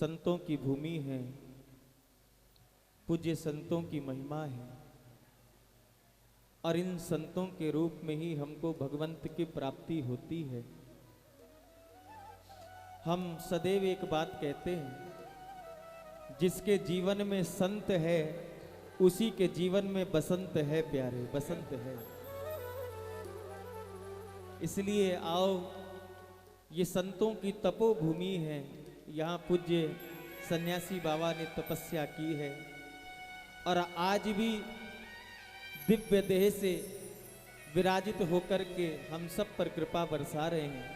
संतों की भूमि है, पूज्य संतों की महिमा है और इन संतों के रूप में ही हमको भगवंत की प्राप्ति होती है। हम सदैव एक बात कहते हैं, जिसके जीवन में संत है उसी के जीवन में बसंत है प्यारे, बसंत है। इसलिए आओ, ये संतों की तपोभूमि है। यहाँ पूज्य सन्यासी बाबा ने तपस्या की है और आज भी दिव्य देह से विराजित होकर के हम सब पर कृपा बरसा रहे हैं।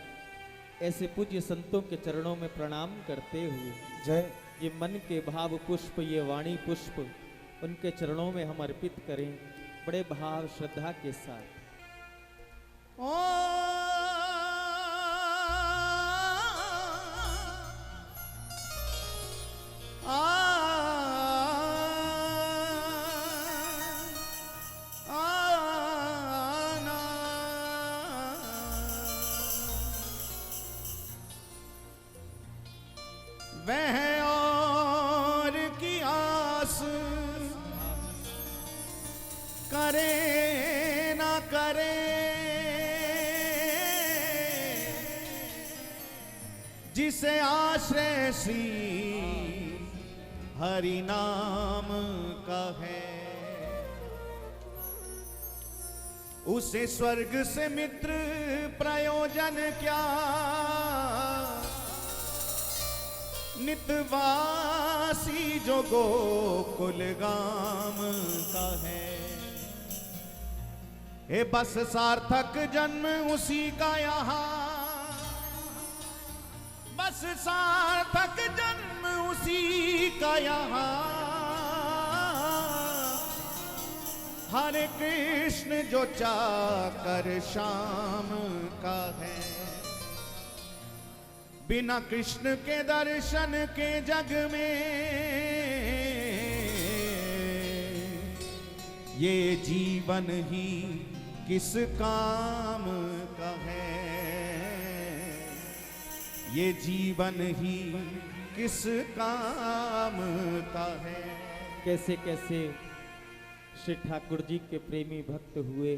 ऐसे पूज्य संतों के चरणों में प्रणाम करते हुए जय ये मन के भाव पुष्प, ये वाणी पुष्प उनके चरणों में हम अर्पित करें बड़े भाव श्रद्धा के साथ। वह और की आस करे ना करे, जिसे आश्रय श्री हरि नाम का है, उसे स्वर्ग से मित्र प्रयोजन क्या, नितवासी जो गोकुल गाम का है। हे बस सार्थक जन्म उसी का यहाँ, बस सार्थक जन्म उसी का यहाँ। हरे कृष्ण जो चाकर शाम का है, बिना कृष्ण के दर्शन के जग में ये जीवन ही किस काम का है, ये जीवन ही किस काम का है। कैसे कैसे श्री ठाकुर जी के प्रेमी भक्त हुए,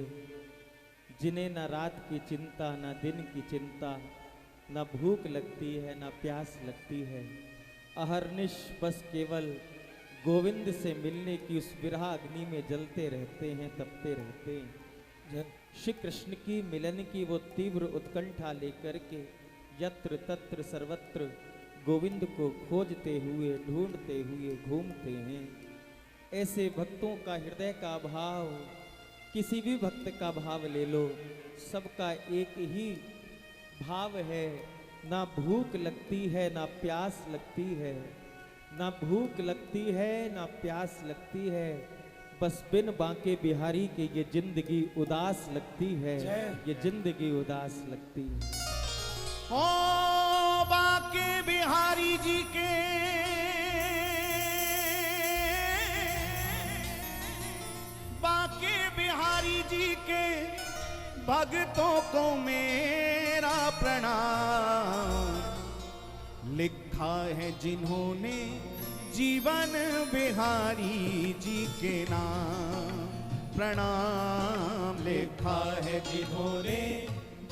जिन्हें ना रात की चिंता ना दिन की चिंता, ना भूख लगती है ना प्यास लगती है। अहरनिश बस केवल गोविंद से मिलने की उस विरह अग्नि में जलते रहते हैं, तपते रहते हैं। श्री कृष्ण की मिलन की वो तीव्र उत्कंठा लेकर के यत्र तत्र सर्वत्र गोविंद को खोजते हुए, ढूंढते हुए घूमते हैं। ऐसे भक्तों का हृदय का भाव, किसी भी भक्त का भाव ले लो, सबका एक ही भाव है। ना भूख लगती है ना प्यास लगती है, ना भूख लगती है ना प्यास लगती है, बस बिन बांके बिहारी के ये जिंदगी उदास लगती है, ये जिंदगी उदास लगती है। हो बांके बिहारी जी के बांके बिहारी जी के भक्तों को मेरा प्रणाम। लिखा है जिन्होंने जीवन बिहारी जी के नाम, प्रणाम। लिखा है जिन्होंने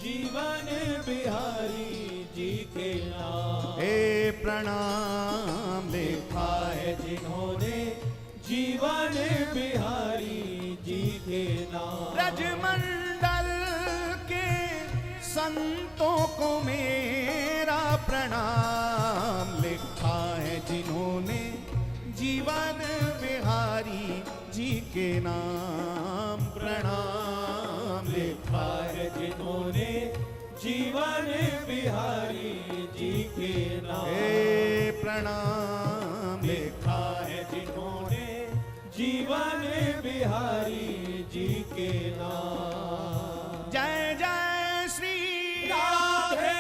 जीवन बिहारी जी के नाम, हे प्रणाम। लिखा है जिन्होंने जीवन बिहारी जी के नाम। ब्रजमंडल के संतों को मेरा प्रणाम। लिखा है जिन्होंने जीवन बिहारी जी के नाम, प्रणाम। लिखा है जिन्होंने जीवन बिहारी जी के नाम, हे प्रणाम। लिखा है जिन्होंने जीवन बिहारी जी के नाम। जय जय श्री राधे।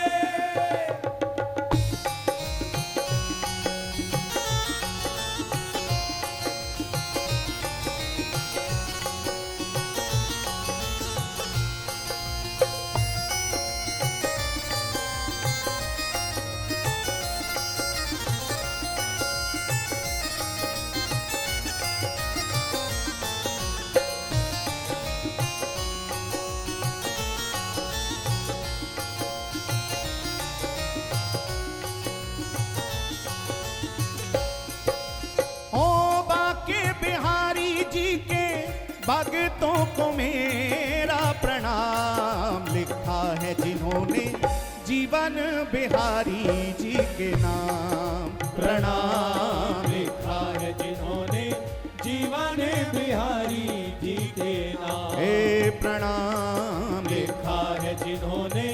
जी के भक्तों को मेरा प्रणाम। लिखा है जिन्होंने जीवन बिहारी जी के नाम। प्रणाम लिखा है जिन्होंने जीवन बिहारी जी के नाम। हे प्रणाम लिखा है जिन्होंने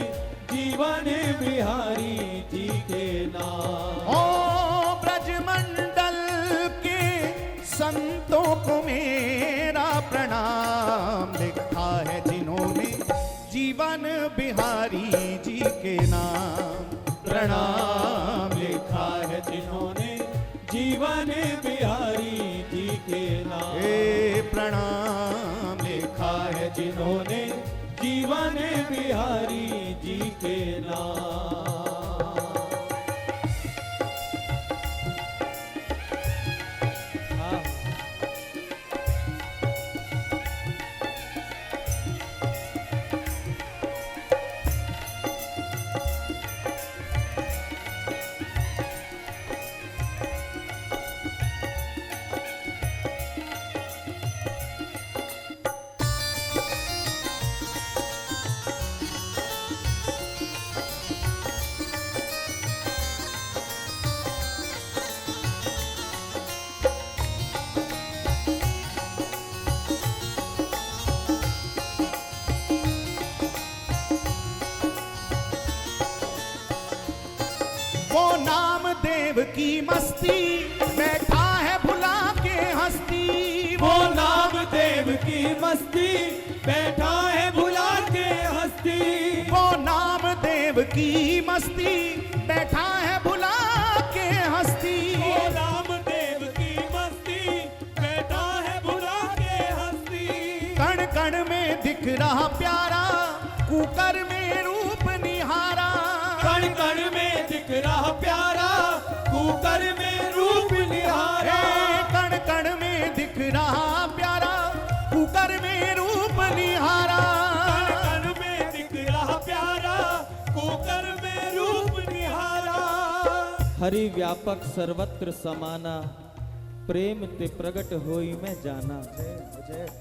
जीवन बिहारी जी के नाम। ओ ब्रजमंडल के संतों को मेरा प्रणाम। लिखा है जिन्होंने जीवन बिहारी जी के नाम। प्रणाम लिखा है जिन्होंने जीवन बिहारी जी के नाम। हे प्रणाम लिखा है जिन्होंने जीवन बिहारी जी के नाम। हाँ। वो नामदेव की मस्ती बैठा है भुला के हस्ती। वो नामदेव की मस्ती बैठा है भुला के हस्ती। वो नामदेव की मस्ती बैठा है भुला के हस्ती। वो नामदेव की मस्ती बैठा है भुला के हस्ती। कण कण में दिख रहा प्यारा कुकर में रूप निहारा। कण कण में दिख रहा प्यारा कुकर में रूप निहारा। कण कण में दिख रहा प्यारा कुकर में रूप निहारा। कण कण में दिख रहा प्यारा कुकर में रूप निहारा। हरि व्यापक सर्वत्र समाना प्रेम ते प्रगट होई में जाना।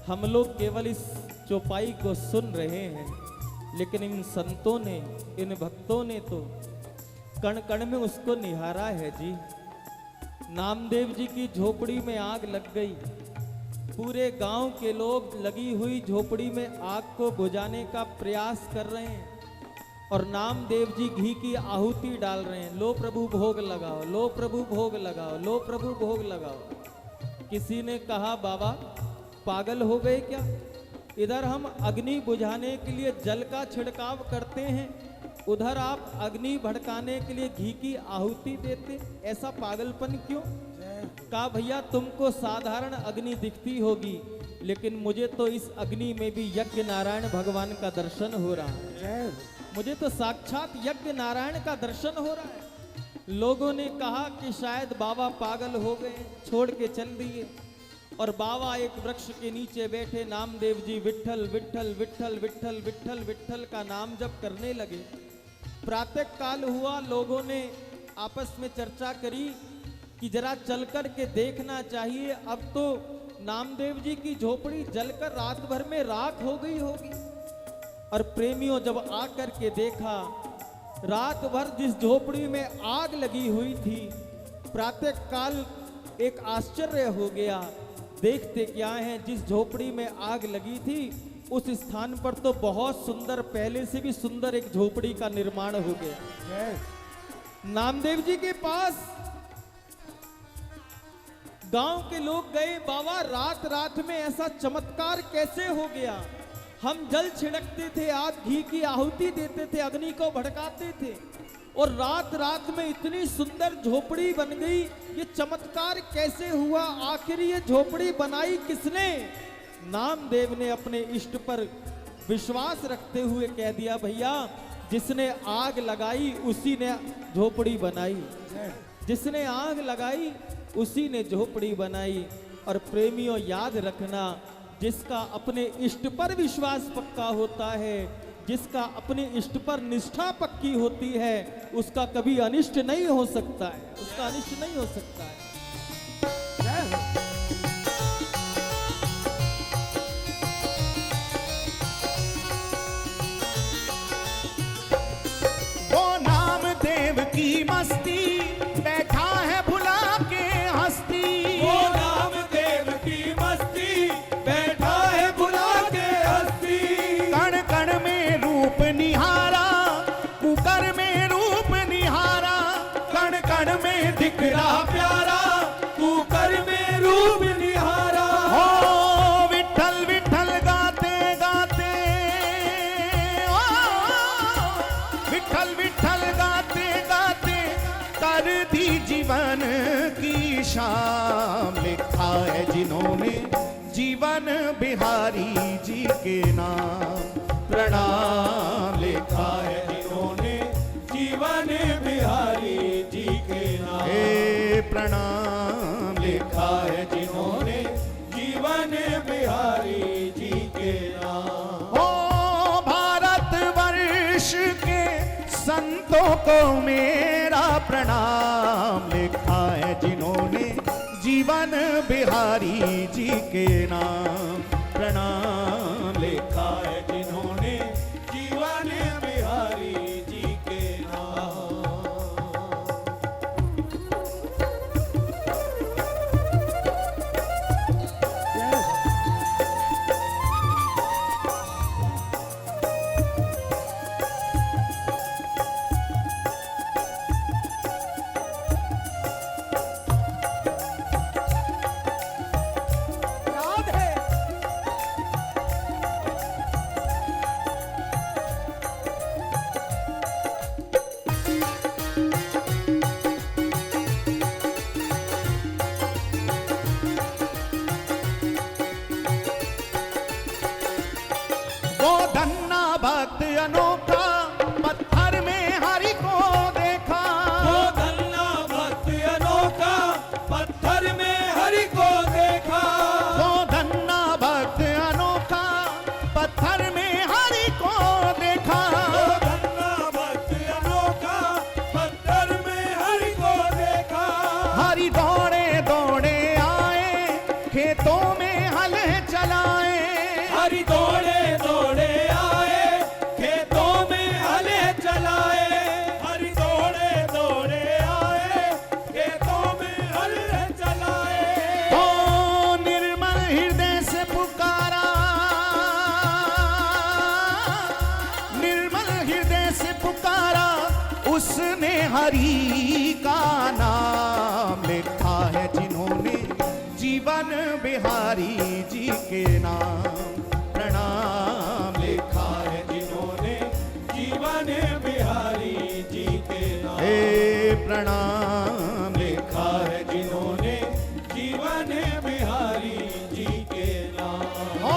हम लोग केवल इस चौपाई को सुन रहे हैं, लेकिन इन संतों ने, इन भक्तों ने तो कण कण में उसको निहारा है जी। नामदेव जी की झोपड़ी में आग लग गई। पूरे गांव के लोग लगी हुई झोपड़ी में आग को बुझाने का प्रयास कर रहे हैं और नामदेव जी घी की आहुति डाल रहे हैं। लो प्रभु भोग लगाओ, लो प्रभु भोग लगाओ, लो प्रभु भोग लगाओ। किसी ने कहा बाबा पागल हो गए क्या? इधर हम अग्नि बुझाने के लिए जल का छिड़काव करते हैं, उधर आप अग्नि भड़काने के लिए घी की आहुति देते। ऐसा पागलपन क्यों? कहा भैया तुमको साधारण अग्नि दिखती होगी, लेकिन मुझे तो इस अग्नि में भी यज्ञ नारायण भगवान का दर्शन हो रहा है। मुझे तो साक्षात यज्ञ नारायण का दर्शन हो रहा है। लोगों ने कहा कि शायद बाबा पागल हो गए, छोड़ के चल दिए। और बाबा एक वृक्ष के नीचे बैठे नामदेव जी विट्ठल विट्ठल विट्ठल विट्ठल विट्ठल विट्ठल का नाम जप करने लगे। प्रातः काल हुआ, लोगों ने आपस में चर्चा करी कि जरा चलकर के देखना चाहिए। अब तो नामदेव जी की झोपड़ी जलकर रात भर में राख हो गई होगी। और प्रेमियों जब आकर के देखा, रात भर जिस झोपड़ी में आग लगी हुई थी, प्रातः काल एक आश्चर्य हो गया। देखते क्या है, जिस झोपड़ी में आग लगी थी उस स्थान पर तो बहुत सुंदर, पहले से भी सुंदर एक झोपड़ी का निर्माण हो गया। नामदेव जी के पास गांव के लोग गए, बाबा रात रात में ऐसा चमत्कार कैसे हो गया? हम जल छिड़कते थे, आप घी की आहुति देते थे, अग्नि को भड़काते थे, और रात रात में इतनी सुंदर झोपड़ी बन गई। ये चमत्कार कैसे हुआ? आखिर ये झोपड़ी बनाई किसने? नामदेव ने अपने इष्ट पर विश्वास रखते हुए कह दिया, भैया जिसने आग लगाई उसी ने झोपड़ी बनाई, जिसने आग लगाई उसी ने झोपड़ी बनाई। और प्रेमियों याद रखना, जिसका अपने इष्ट पर विश्वास पक्का होता है, जिसका अपने इष्ट पर निष्ठा पक्की होती है, उसका कभी अनिष्ट नहीं हो सकता है, उसका अनिष्ट नहीं हो सकता है। प्यारा तू कर में रूप निहारा। हो विठल विठल गाते गाते, ओ विठल विठल गाते गाते कर दी जीवन की शाम। लिखा है जिन्होंने जीवन बिहारी जी के नाम, प्रणाम। लिखा है जिन्होंने जीवन बिहारी जी के नाम, हे प्रणाम। लिखा है जिन्होंने जीवन बिहारी जी के नाम। ओ भारत वर्ष के संतों को मेरा प्रणाम। लिखा है जिन्होंने जीवन बिहारी जी के नाम, प्रणाम। लिखा है जिन्होंने जीवन बिहारी जी के नाम। वो धन्ना भक्त अनोखा पत्थर में हरि को देखा। वो धन्ना भक्त अनोखा पत्थर में हरि को देखा। वो धन्ना भक्त अनोखा पत्थर में हरि को देखा। वो धन्ना भक्त अनोखा पत्थर में हरि को देखा। हरि दौड़े दौड़े आए खेतों में हल चलाए। हरि दौड़े दौड़े आए खेतों में हले चलाए। हरि दौड़े दौड़े आए खेतों में हले चलाए। ओ निर्मल हृदय से पुकारा, निर्मल हृदय से पुकारा उसने हरि का नाम। लिखा है जिन्होंने जीवन बिहारी जी के नाम, प्रणाम। लिखा है जिन्होंने जीवन बिहारी जी के नाम, हे प्रणाम। लिखा है जिन्होंने जीवन बिहारी जी के नाम। ओ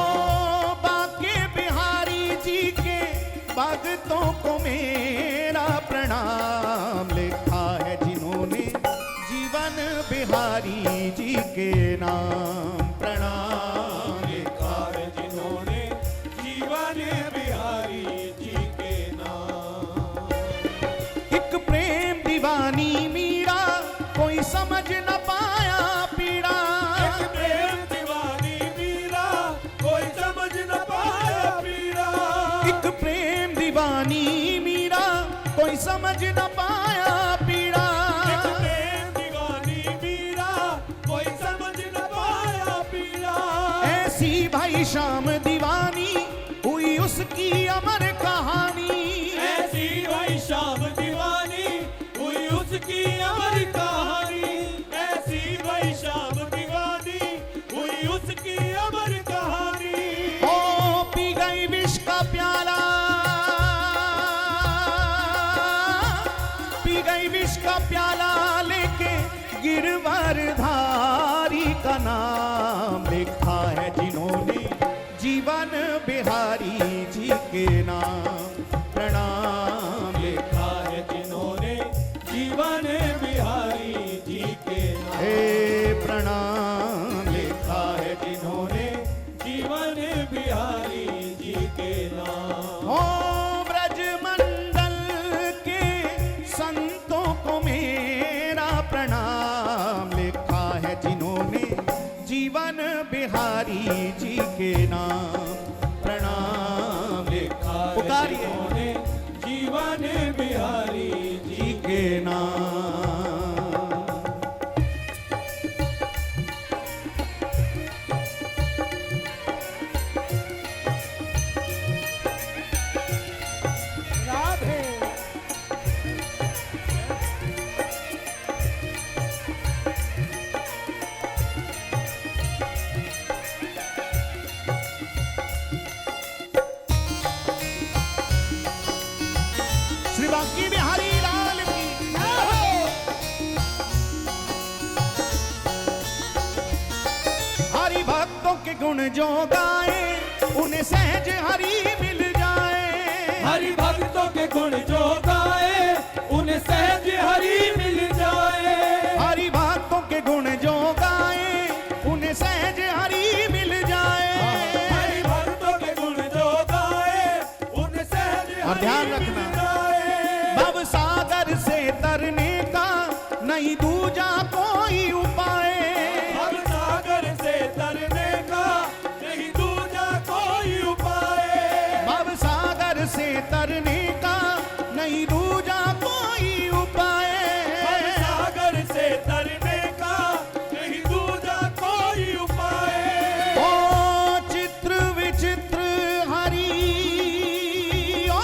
बाके बिहारी जी के भक्तों को मेरा प्रणाम। लिखा है जिन्होंने जीवन बिहारी जी के नाम, प्रणाम। लिखा है जिन्होंने जीवन बिहारी जी के नाम। एक प्रेम दीवानी मीरा कोई समझ न पाया पीड़ा। एक प्रेम दीवानी मीरा कोई समझ न पाया पीड़ा। एक प्रेम दीवानी मीरा कोई समझ न पाया पीड़ा। एक प्रेम दीवानी मीरा कोई समझ न पाया पीड़ा। ऐसी भाई शाम दीवानी हुई उसकी अमर कहानी। ऐसी भाई शाम दीवानी हुई उसकी अमर कहानी। ऐसी भाई शाम दीवानी हुई उसकी अमर कहानी। ओ पी गई विष का प्याला, पी गई विष का प्याला लेके गिरवर धारी का नाम। लिखा है जिन्होंने जीवन बिहारी जी के नाम, प्रणाम। लिखा है जिन्होंने जीवन बिहारी जी के नाम। हे प्रणाम। लिखा है जिन्होंने जीवन बिहारी जी के नाम। ओ ब्रज मंडल के संतों को मेरा प्रणाम। लिखा है जिन्होंने जीवन बिहारी जी के नाम, प्रणाम। लिखा है पुकारिए। जिन्होंने जीवन बिहारी जी के नाम। राधे। जो गाए उन्हें सहज हरि मिल जाए। हरि भक्तों के गुण जो गाए उन्हें सहज हरि मिल जाए। हरि भक्तों के गुण जो गाए उन्हें सहज हरि मिल जाए। हरि भक्तों के गुण जो गाए उन्हें सहज और ध्यान रखना, भव सागर से तरने का नहीं दूजा कोई उपाय। भव सागर से तरने का नहीं दूजा कोई उपाय। भव सागर से तरने का नहीं दूजा कोई उपाय। भव सागर से तरने का नहीं दूजा कोई उपाय। ओ चित्र विचित्र हरि, ओ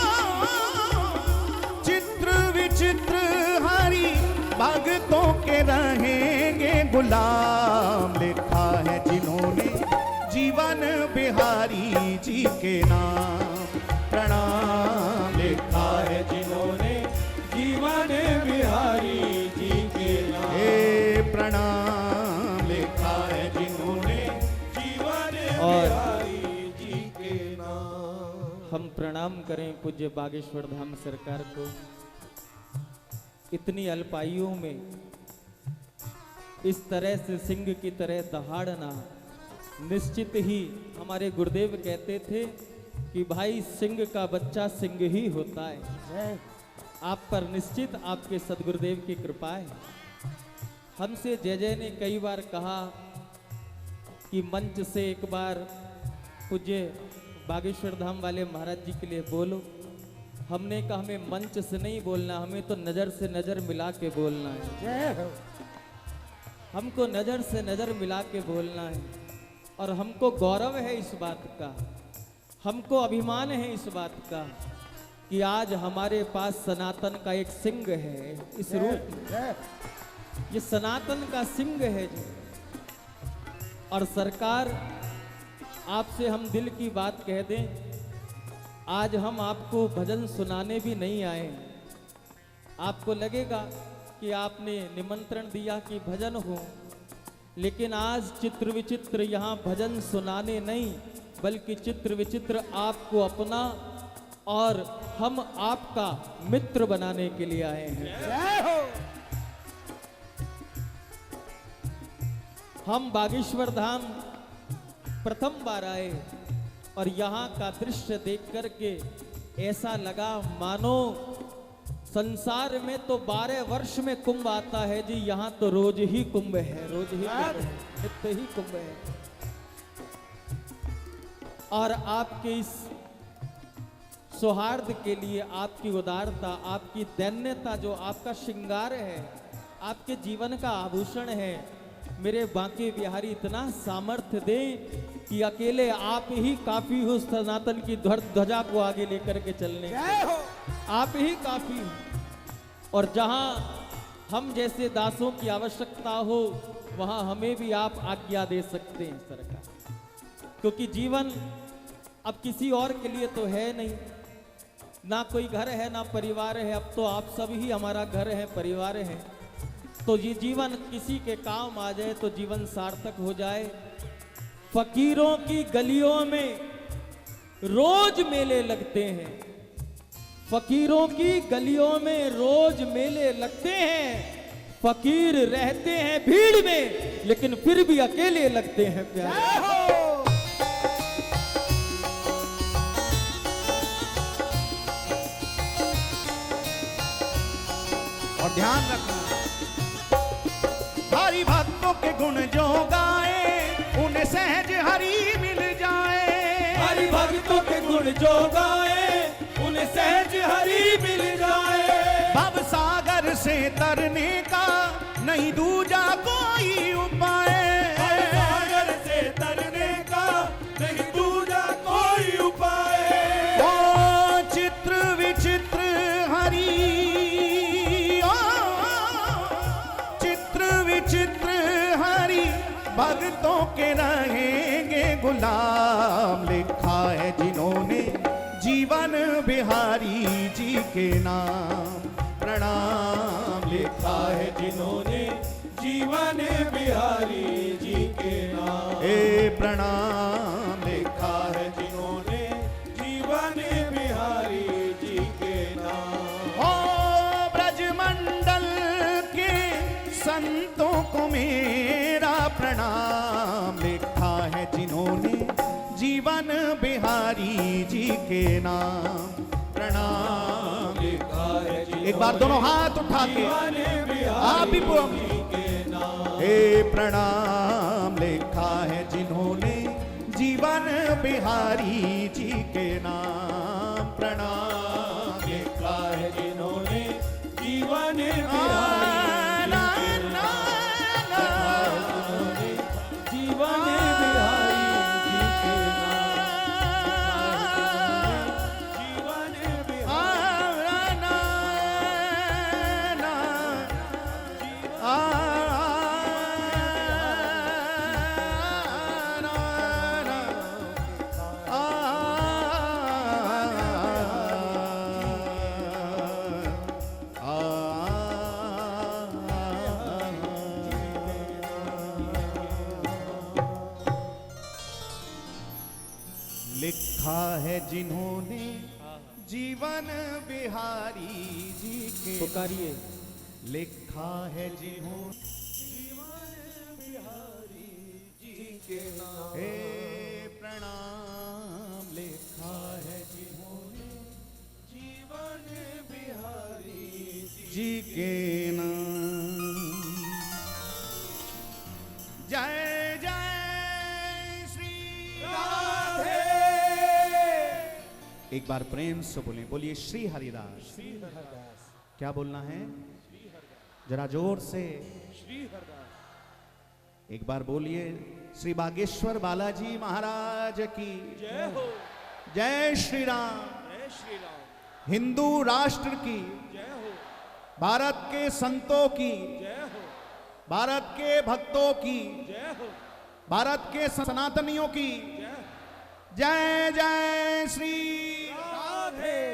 चित्र विचित्र हरि भक्तों के रहेंगे गुलाम। लिखा है जिन्होंने जीवन बिहारी जी के नाम। प्रणाम। लिखा है जिन्होंने जीवन बिहारी जी के नाम। हे प्रणाम। लिखा है जिन्होंने जीवन और बिहारी जी के नाम। हम प्रणाम करें पूज्य बागेश्वर धाम सरकार को। इतनी अल्पायु में इस तरह से सिंह की तरह दहाड़ना, निश्चित ही हमारे गुरुदेव कहते थे कि भाई सिंह का बच्चा सिंह ही होता है। आप पर निश्चित आपके सदगुरुदेव की कृपा है। हमसे जय जय ने कई बार कहा कि मंच से एक बार पूज्य बागेश्वर धाम वाले महाराज जी के लिए बोलो। हमने कहा हमें मंच से नहीं बोलना, हमें तो नजर से नजर मिला के बोलना है। हमको नजर से नजर मिला के बोलना है। और हमको गौरव है इस बात का, हमको अभिमान है इस बात का कि आज हमारे पास सनातन का एक सिंह है इस रूप में। ये सनातन का सिंह है जो। और सरकार, आपसे हम दिल की बात कह दें, आज हम आपको भजन सुनाने भी नहीं आए। आपको लगेगा कि आपने निमंत्रण दिया कि भजन हो, लेकिन आज चित्र विचित्र यहाँ भजन सुनाने नहीं, बल्कि चित्र विचित्र आपको अपना और हम आपका मित्र बनाने के लिए आए हैं। हम बागेश्वर धाम प्रथम बार आए और यहाँ का दृश्य देख करके ऐसा लगा मानो संसार में तो 12 वर्ष में कुंभ आता है जी, यहाँ तो रोज ही कुंभ है, रोज ही कुंभ है, नित्य ही कुंभ है। और आपके इस सौहार्द के लिए, आपकी उदारता, आपकी दैन्यता, जो आपका श्रृंगार है, आपके जीवन का आभूषण है, मेरे बांके बिहारी इतना सामर्थ्य दे कि अकेले आप ही काफी हो सनातन की ध्वजा को आगे लेकर के चलने। आप ही काफी हो। और जहां हम जैसे दासों की आवश्यकता हो, वहां हमें भी आप आज्ञा दे सकते हैं सरकार, क्योंकि जीवन अब किसी और के लिए तो है नहीं, ना कोई घर है ना परिवार है। अब तो आप सब ही हमारा घर है, परिवार है। तो ये जीवन किसी के काम आ जाए तो जीवन सार्थक हो जाए। फकीरों की गलियों में रोज मेले लगते हैं, फकीरों की गलियों में रोज मेले लगते हैं। फकीर रहते हैं भीड़ में, लेकिन फिर भी अकेले लगते हैं प्यारे। और ध्यान रखना, हरि भक्तों के गुण जो गाए उन्हें सहज हरि मिल जाए। हरि भक्तों के गुण जो गाए उन्हें सहज हरि मिल जाए। भव सागर से तरने का नहीं दूजा कोई उपाय। भव सागर से तरने का नहीं दूजा कोई उपाय। ओ चित्र विचित्र हरि, चित्र हरि भक्तों के रहेंगे गुलाम। लिखा है जिन्होंने जीवन बिहारी जी के नाम। प्रणाम। लिखा है जिन्होंने जीवन बिहारी जी के नाम। ए प्रणाम। संतों को मेरा प्रणाम, लिखा है जिन्होंने जीवन बिहारी जी के नाम। प्रणाम लिखा है एक बार दोनों हाथ उठा के आप भी हे प्रणाम, लिखा है जिन्होंने जीवन बिहारी जी के नाम। प्रणाम लिखा है जिन्होंने जीवन बिहारी जीवन बिहारी जी के नाम। जीवन लिखा है जिन्होंने जीवन बिहारी जी के, पुकारिए। लिखा है जिन्होंने जीवन बिहारी जी के नाम। हे प्रणाम, लिखा है जिन्होंने जीवन बिहारी जी के नाम। जय जय श्री राधे। एक बार प्रेम से बोलें, बोलिए श्री हरिदास। क्या बोलना है? जरा जोर से श्री हरदास। एक बार बोलिए, श्री बागेश्वर बालाजी महाराज की जय हो। जय श्री राम। जय श्री राम। हिंदू राष्ट्र की, जय हो। भारत के संतों की, जय हो। भारत के भक्तों की, जय हो। भारत के सनातनियों की जय जय जय श्री राधे।